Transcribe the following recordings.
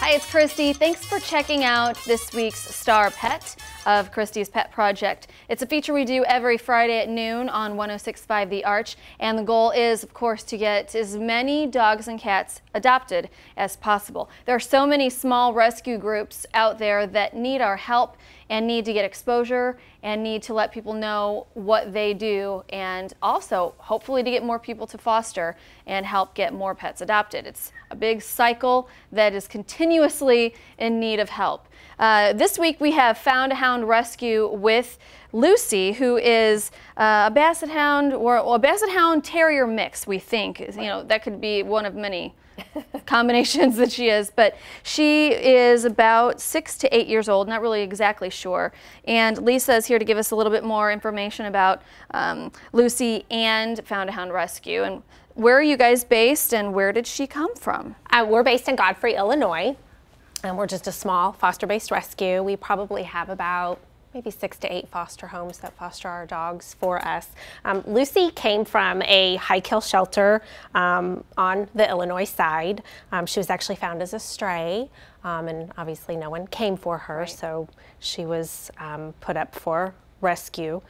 Hi, it's Christy. Thanks for checking out this week's Star Pet of Christy's Pet Project. It's a feature we do every Friday at noon on 106.5 The Arch, and the goal is, of course, to get as many dogs and cats adopted as possible. There are so many small rescue groups out there that need our help and need to get exposure and need to let people know what they do, and also hopefully to get more people to foster and help get more pets adopted. It's a big cycle that is continuously in need of help. This week we have Found a Hound Rescue with Lucy, who is a Basset Hound or a Basset Hound Terrier mix, we think. You know, that could be one of many combinations that she is, but she is about 6 to 8 years old, not really exactly sure. And Lisa is here to give us a little bit more information about Lucy and Found a Hound Rescue. And where are you guys based, and where did she come from? We're based in Godfrey, Illinois, and we're just a small foster-based rescue. We probably have about maybe 6 to 8 foster homes that foster our dogs for us. Lucy came from a high-kill shelter on the Illinois side. She was actually found as a stray, and obviously no one came for her, right. So she was put up for rescue.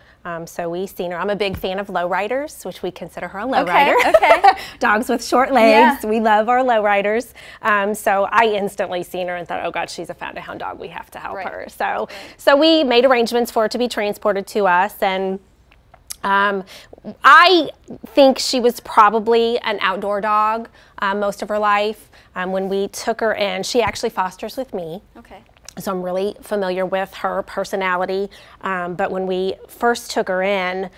So we seen her. I'm a big fan of lowriders, which we consider her a lowrider. Okay. Dogs with short legs. Yeah. We love our lowriders. So I instantly seen her and thought, oh God, she's a Found a Hound dog. We have to help her. So we made arrangements for her to be transported to us, and I think she was probably an outdoor dog most of her life. When we took her in, she actually fosters with me. Okay. So I'm really familiar with her personality, but when we first took her in,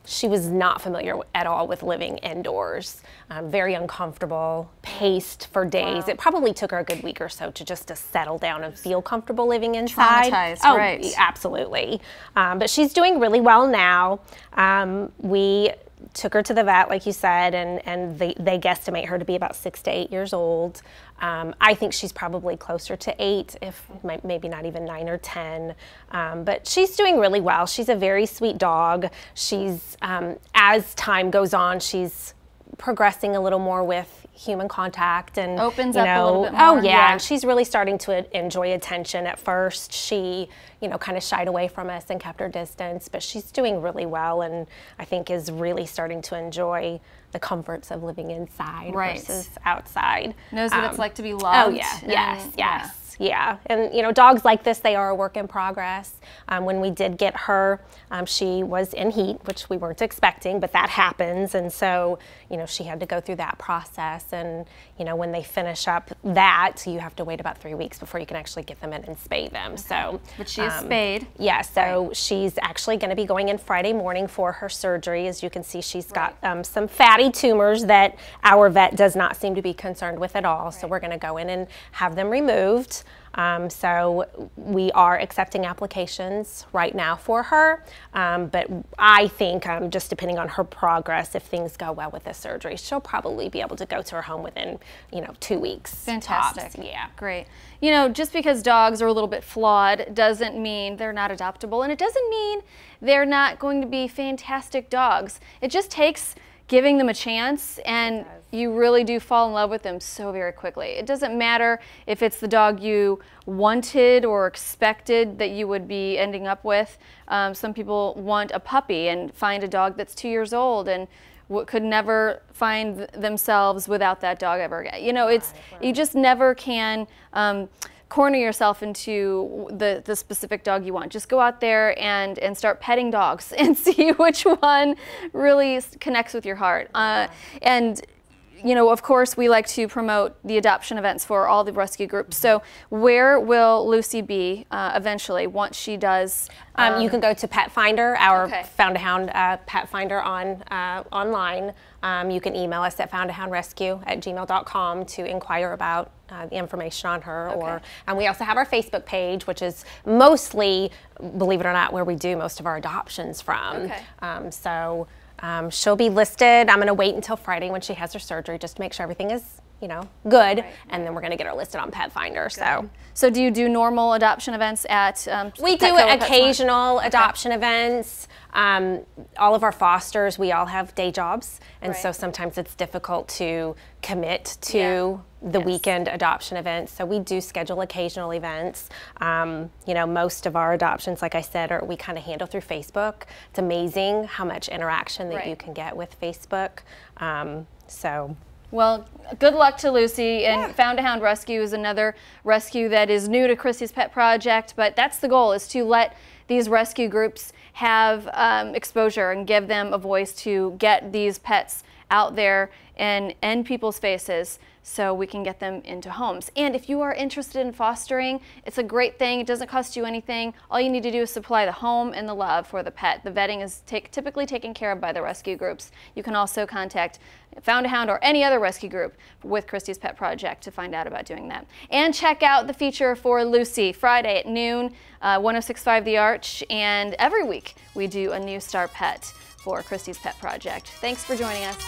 she was not familiar at all with living indoors. Very uncomfortable, paced for days. Wow. It probably took her a good week or so to just settle down and feel comfortable living inside. Traumatized, oh, right. Absolutely. But she's doing really well now. We took her to the vet, like you said, and they guesstimate her to be about 6 to 8 years old. I think she's probably closer to 8, if maybe not even 9 or 10. But she's doing really well. She's a very sweet dog. She's, as time goes on, she's progressing a little more with human contact and opens up a little bit more. Oh yeah, and she's really starting to enjoy attention. At first she, kind of shied away from us and kept her distance, but she's doing really well, and I think is really starting to enjoy the comforts of living inside versus outside. Knows what it's like to be loved. Oh yeah, yes. Yeah, and dogs like this, they are a work in progress. When we did get her, she was in heat, which we weren't expecting, but that happens, and so she had to go through that process. And when they finish up that, you have to wait about 3 weeks before you can actually get them in and spay them. Okay. So, but she is spayed. Yeah, so she's actually going to be going in Friday morning for her surgery. As you can see, she's got some fatty tumors that our vet does not seem to be concerned with at all. So we're going to go in and have them removed. So we are accepting applications right now for her, but I think just depending on her progress, if things go well with this surgery, she'll probably be able to go to her home within 2 weeks. Fantastic. Tops. Yeah, great. Just because dogs are a little bit flawed doesn't mean they're not adoptable, and it doesn't mean they're not going to be fantastic dogs. It just takes giving them a chance, and you really do fall in love with them so very quickly. It doesn't matter if it's the dog you wanted or expected that you would be ending up with. Some people want a puppy and find a dog that's 2 years old and could never find themselves without that dog ever again. You just never can corner yourself into the specific dog you want. Just go out there and start petting dogs and see which one really connects with your heart. And of course, we like to promote the adoption events for all the rescue groups. So where will Lucy be eventually once she does? You can go to Pet Finder, our Found a Hound Pet Finder online. You can email us at foundahoundrescue@gmail.com to inquire about the information on her. And we also have our Facebook page, which is mostly, believe it or not, where we do most of our adoptions from. She'll be listed. I'm going to wait until Friday when she has her surgery just to make sure everything is, good, and then we're going to get her listed on Pet Finder. So do you do normal adoption events at We do occasional adoption events. All of our fosters, we all have day jobs, and so sometimes it's difficult to commit to the weekend adoption events. So we do schedule occasional events. You know, most of our adoptions, like I said, we kind of handle through Facebook. It's amazing how much interaction that you can get with Facebook. Well, good luck to Lucy, and Found a Hound Rescue is another rescue that is new to Christy's Pet Project, but that's the goal, is to let these rescue groups have exposure and give them a voice to get these pets out there and in people's faces so we can get them into homes. And if you are interested in fostering, it's a great thing. It doesn't cost you anything. All you need to do is supply the home and the love for the pet. The vetting is typically taken care of by the rescue groups. You can also contact Found a Hound or any other rescue group with Christy's Pet Project to find out about doing that. And check out the feature for Lucy Friday at noon, 106.5 The Arch, and every week we do a new star pet for Christy's Pet Project. Thanks for joining us.